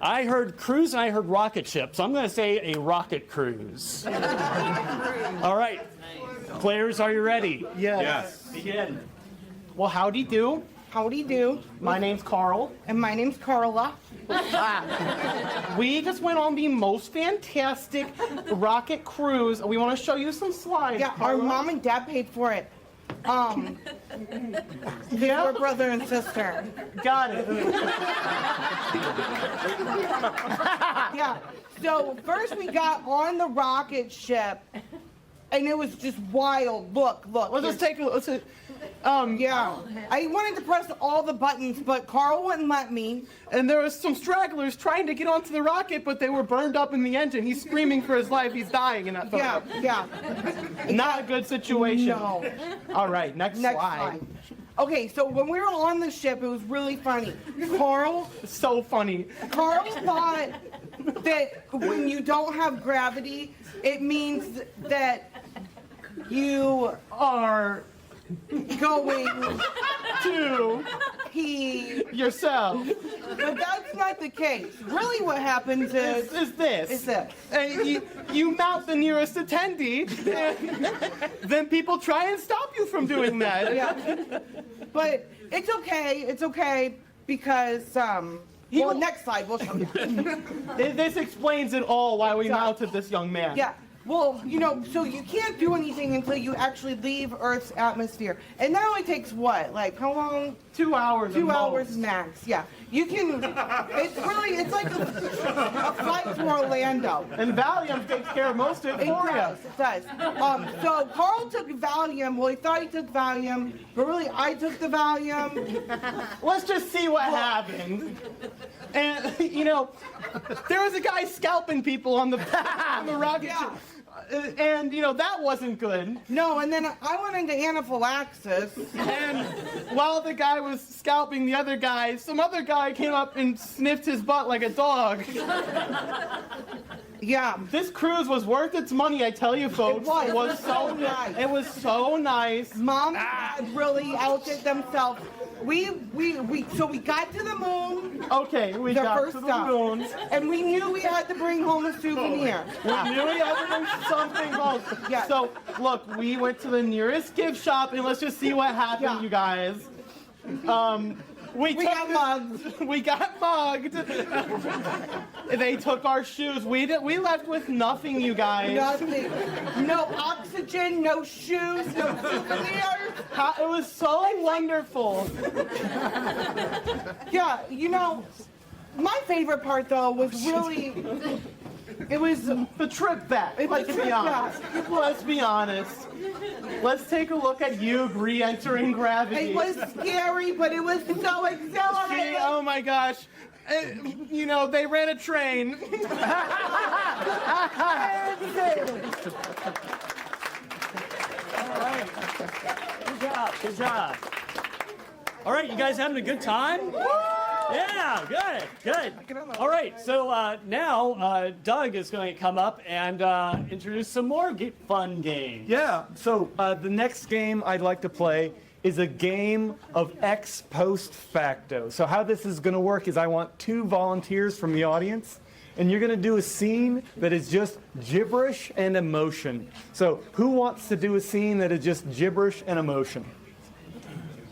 I heard cruise and I heard rocket ship, so I'm going to say a rocket cruise. All right. Players, are you ready? Yes. Begin. Well, howdy do. Howdy do. My name's Carl. And my name's Carla. We just went on the most fantastic rocket cruise. We want to show you some slides. Yeah, our Carla. mom and dad paid for it. Yeah? We're brother and sister. Got it. Yeah. So first we got on the rocket ship, and it was just wild. Look. Let's just take a look. Yeah. I wanted to press all the buttons, but Carl wouldn't let me. And there was some stragglers trying to get onto the rocket, but they were burned up in the engine. He's screaming for his life. He's dying in that photo. Yeah. Not a good situation. No. All right, next slide. slide. Okay, so when we were on the ship, it was really funny. Carl So funny. thought that when you don't have gravity, it means that you Are going to pee, yourself. but that's not the case. Really, what happens Is this. is this. You mount the nearest attendee, and then people try and stop you from doing that. Yeah, but it's okay because well, next slide we'll show you. This explains it all why we mounted this young man. Yeah. Well, so you can't do anything until you actually leave Earth's atmosphere. And that only takes what? Like, how long? 2 hours. 2 at hours most. max. Yeah. You can, it's like a flight to Orlando. And Valium takes care of most of it for you. It does. So Carl took Valium. Well, he thought he took Valium, but really I took the Valium. Let's just see what happened. And, there was a guy scalping people on the rocket ship. And, that wasn't good. No, and then I went into anaphylaxis. And while the guy was scalping the other guy, some other guy came up and sniffed his butt like a dog. Yeah. This cruise was worth its money, I tell you, folks. It was so nice. It was so nice. Mom and Dad really outdid themselves. So we got to the moon. Okay, we The got first to the stop. moon. And we knew we had to bring home a souvenir. We knew we had to bring something home. Yeah. So, look, we went to the nearest gift shop, and let's just see what happened, Yeah. you guys. We got mugged. We got mugged. They took our shoes. We left with nothing, you guys. Nothing. No oxygen, no shoes, no souvenirs. It was so wonderful. Yeah, my favorite part though was really, it was The trip back. It was Let's the be trip honest. Let's be honest. Let's take a look at you re-entering gravity. It was scary, but it was so exhilarating. Oh my gosh. They ran a train. Good job. All right, you guys having a good time? Yeah, good. All right, so now Doug is going to come up and introduce some more fun games. Yeah, so the next game I'd like to play is a game of ex post facto. So how this is going to work is I want 2 volunteers from the audience, and you're going to do a scene that is just gibberish and emotion. So who wants to do a scene that is just gibberish and emotion?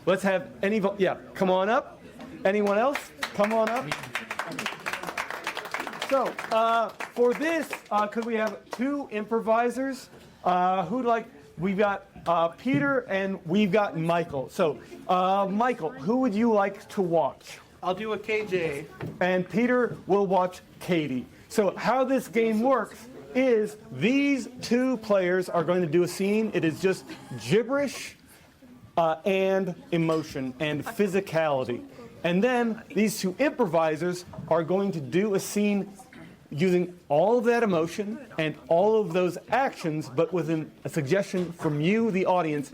Let's have come on up. Anyone else? Come on up. So, for this, could we have 2 improvisers? We've got Peter and we've got Michael. So, Michael, who would you like to watch? I'll do a KJ. And Peter will watch Katie. So, how this game works is these 2 players are going to do a scene. It is just gibberish and emotion and physicality. And then these two improvisers are going to do a scene using all of that emotion and all of those actions, but with a suggestion from you, the audience,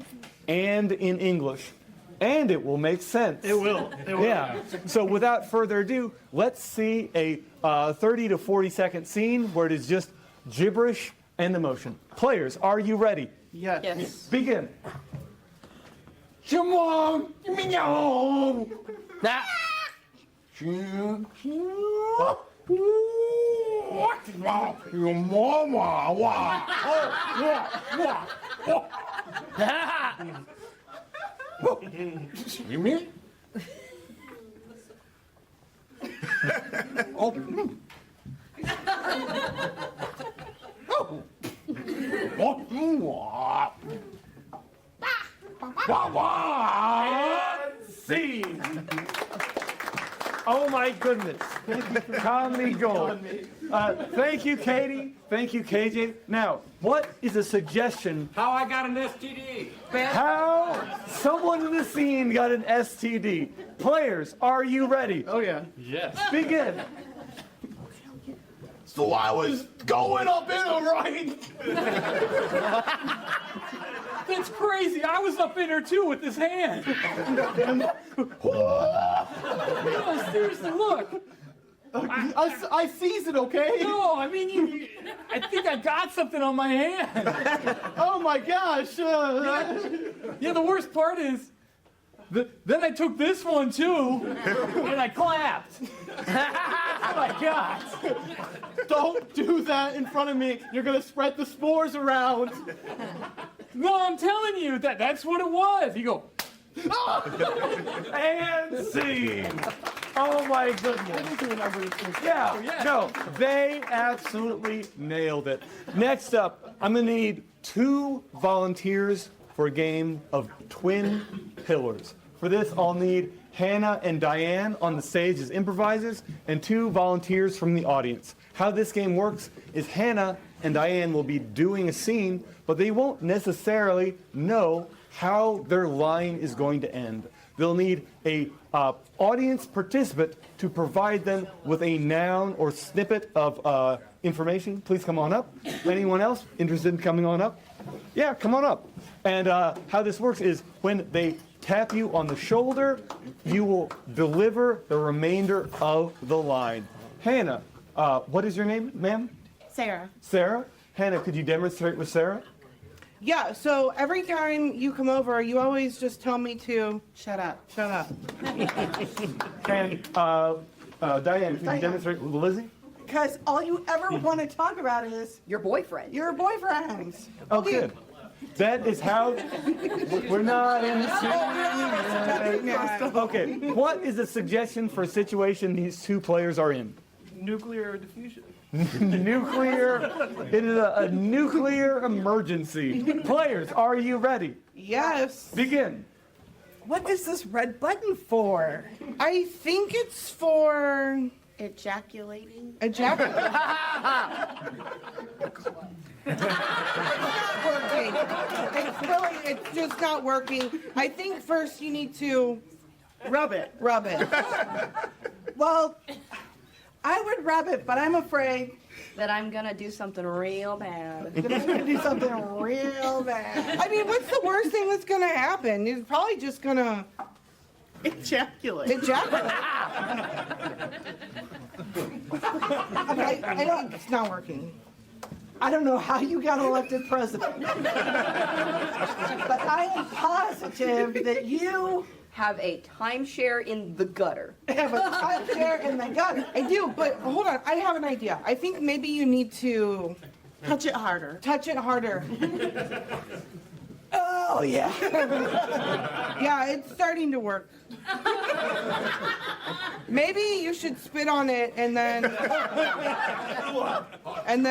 and in English. And it will make sense. It will. Yeah. So without further ado, let's see a 30 to 40 second scene where it is just gibberish and emotion. Players, are you ready? Yes. Yes. Begin. You mean? Oh. Scene. Oh my goodness. Comedy gold. Thank you, Katie. Thank you, KJ. Now, what is a suggestion? How I got an STD. How someone in the scene got an STD. Players, are you ready? Oh yeah. Yes. Begin. So I was going up in a right. That's crazy. I was up in her too with this hand. No, seriously, look. I sees it, okay? No, I mean, I think I got something on my hand. Oh my gosh. Yeah, the worst part is, then I took this one too, and I clapped. Oh my God. Don't do that in front of me. You're gonna spread the spores around. No, I'm telling you, that's what it was. You go, And scene. Oh my goodness. Yeah, no, they absolutely nailed it. Next up, I'm gonna need 2 volunteers for a game of Twin Pillars. For this, I'll need Hannah and Diane on the stage as improvisers and 2 volunteers from the audience. How this game works is Hannah and Diane will be doing a scene, but they won't necessarily know how their line is going to end. They'll need a audience participant to provide them with a noun or snippet of information. Please come on up. Anyone else interested in coming on up? Yeah, come on up. And how this works is when they tap you on the shoulder, you will deliver the remainder of the line. Hannah, what is your name, ma'am? Sarah. Sarah? Hannah, could you demonstrate with Sarah? Yeah, so every time you come over, you always just tell me to shut up, shut up. And Diane, can you demonstrate with Lizzie? Because all you ever want to talk about is Your boyfriend. your boyfriends. Oh, good. That is how we're not in the same. Okay, what is a suggestion for a situation these 2 players are in? Nuclear diffusion. Nuclear. It is a nuclear emergency. Players, are you ready? Yes. Begin. What is this red button for? I think it's for Ejaculating. ejaculate. It's just not working. I think first you need to Rub it. rub it. Well, I would rub it, but I'm afraid That I'm gonna do something real bad. that I'm going to do something real bad. I mean, what's the worst thing that's gonna happen? You're probably just gonna Ejaculate. ejaculate. I don't. It's not working. I don't know how you got elected president, but I am positive that you Have a timeshare in the gutter. have a timeshare in the gutter. I do, but hold on. I have an idea. I think maybe you need to Touch it harder. touch it harder. Oh, yeah. Yeah, it's starting to work. Maybe you should spit on it and then And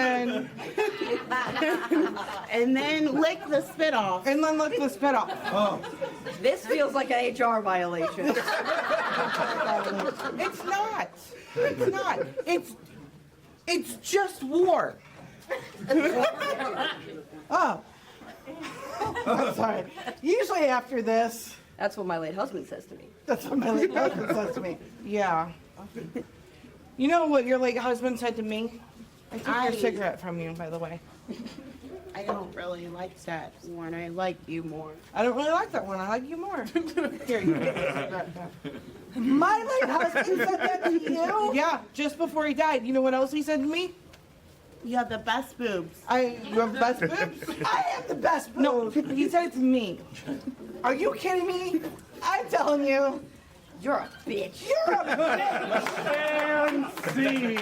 then lick the spit off. lick the spit off. This feels like an HR violation. It's not. It's not. It's just war. Oh. I'm sorry. Usually after this, That's what my late husband says to me. That's what my late husband says to me. Yeah. You know what your late husband said to me? I took your cigarette from you, by the way. I don't really like that one. I like you more. I don't really like that one. I like you more. Here, you get the cigarette back. My late husband said that to you? Yeah, just before he died. You know what else he said to me? You have the best boobs. You have the best boobs? I have the best No, boobs. he said it to me. Are you kidding me? I'm telling you. You're a bitch. You're a bitch. And scene.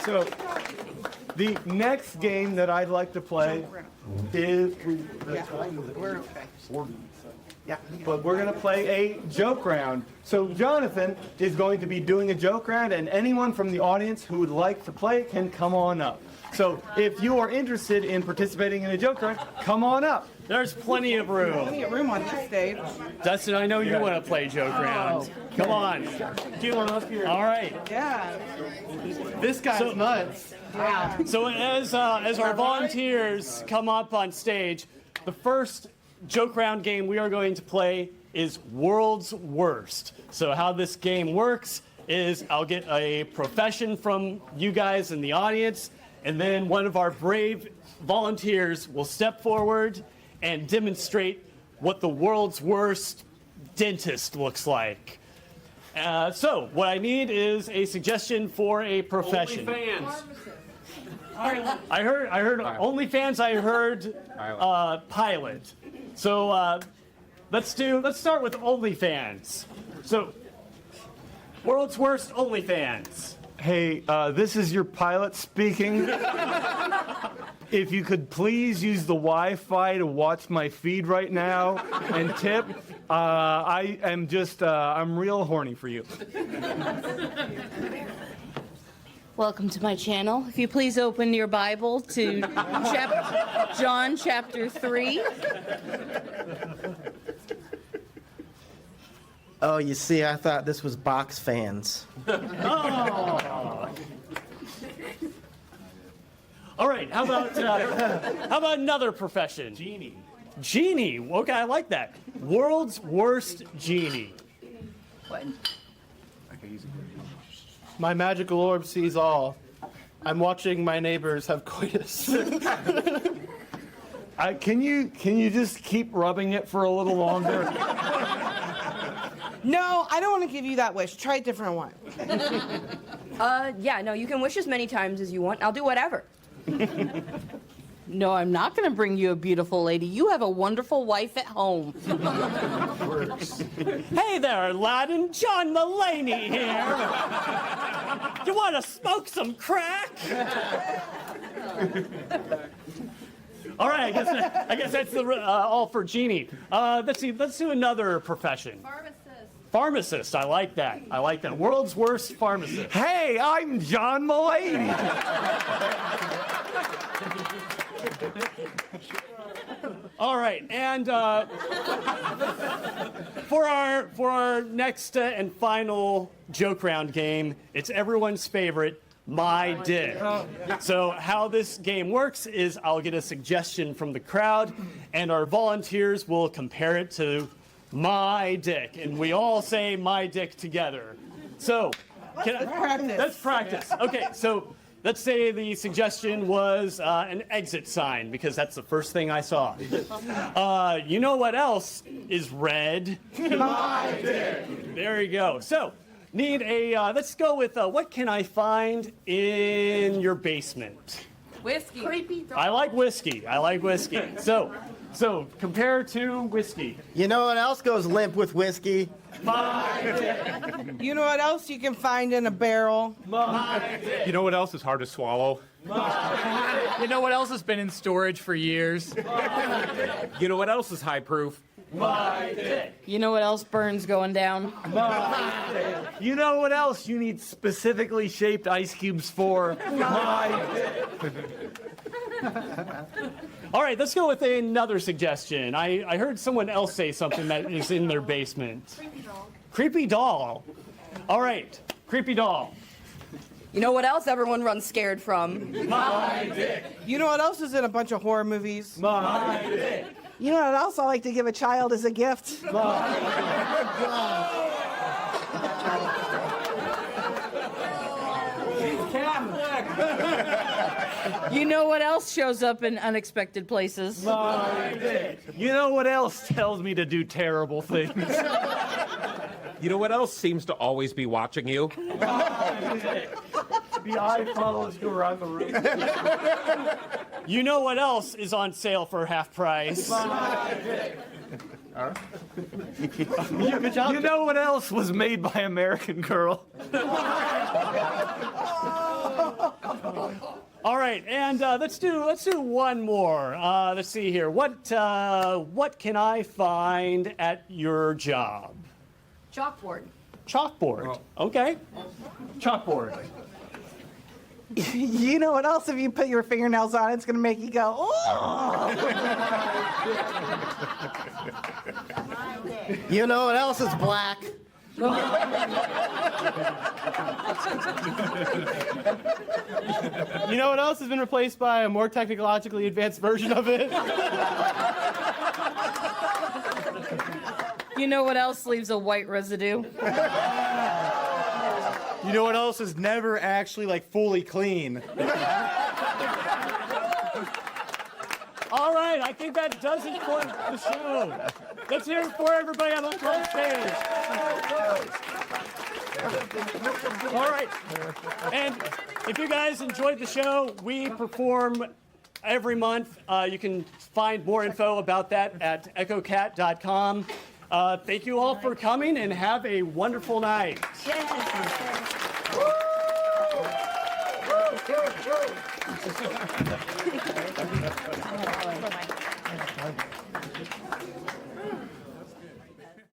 So, the next game that I'd like to play is. Yeah, but we're going to play a joke round. So Jonathan is going to be doing a joke round, and anyone from the audience who would like to play can come on up. So if you are interested in participating in a joke round, come on up. There's plenty of room. Plenty of room on this stage. Dustin, I know you want to play joke round. Come on. Get one up here. All right. Yeah. This guy's nuts. So as our volunteers come up on stage, the first joke round game we are going to play is World's Worst. So how this game works is I'll get a profession from you guys in the audience, and then one of our brave volunteers will step forward and demonstrate what the world's worst dentist looks like. So what I need is a suggestion for a profession. I heard OnlyFans. I heard pilot. So let's start with OnlyFans. So world's worst OnlyFans. Hey, this is your pilot speaking. If you could please use the Wi-Fi to watch my feed right now and tip, I am just, I'm real horny for you. Welcome to my channel. If you please open your Bible to John chapter 3. Oh, you see, I thought this was box fans. All right, how about another profession? Genie. Genie. Okay, I like that. World's worst genie. My magical orb sees all. I'm watching my neighbors have coitus. Can you just keep rubbing it for a little longer? No, I don't want to give you that wish. Try a different one. Yeah, no, you can wish as many times as you want. I'll do whatever. No, I'm not going to bring you a beautiful lady. You have a wonderful wife at home. Hey there, Aladdin. John Mulaney here. You want to smoke some crack? All right, I guess that's all for Genie. Let's do another profession. Pharmacist. I like that. World's worst pharmacist. Hey, I'm John Mulaney. All right, and for our next and final joke round game, it's everyone's favorite, My Dick. So how this game works is I'll get a suggestion from the crowd, and our volunteers will compare it to my dick, and we all say my dick together. So let's practice. Okay, so let's say the suggestion was an exit sign, because that's the first thing I saw. You know what else is red? My dick. There you go. So need let's go with what can I find in your basement? Whiskey. I like whiskey. So compare to whiskey. You know what else goes limp with whiskey? You know what else you can find in a barrel? You know what else is hard to swallow? You know what else has been in storage for years? You know what else is high proof? You know what else burns going down? You know what else you need specifically shaped ice cubes for? All right, let's go with another suggestion. I heard someone else say something that is in their basement. Creepy doll. All right, creepy doll. You know what else everyone runs scared from? You know what else is in a bunch of horror movies? You You know what else I like to give a child as a gift? You know what else shows up in unexpected places? You know what else tells me to do terrible things? You know what else seems to always be watching you? The eye follows you around the room. You know what else is on sale for half price? Good job. You know what else was made by American Girl? All right, and let's do one more. Let's see here. What can I find at your job? Chalkboard. Chalkboard. Okay. Chalkboard. You know what else? If you put your fingernails on, it's going to make you go, oh. You know what else is black? You know what else has been replaced by a more technologically advanced version of it? You know what else leaves a white residue? You know what else is never actually like fully clean? All right, I think that does it for the show. Let's hear it for everybody on the front stage. All right, and if you guys enjoyed the show, we perform every month. You can find more info about that at EchoCATT.com. Thank you all for coming and have a wonderful night. Yes.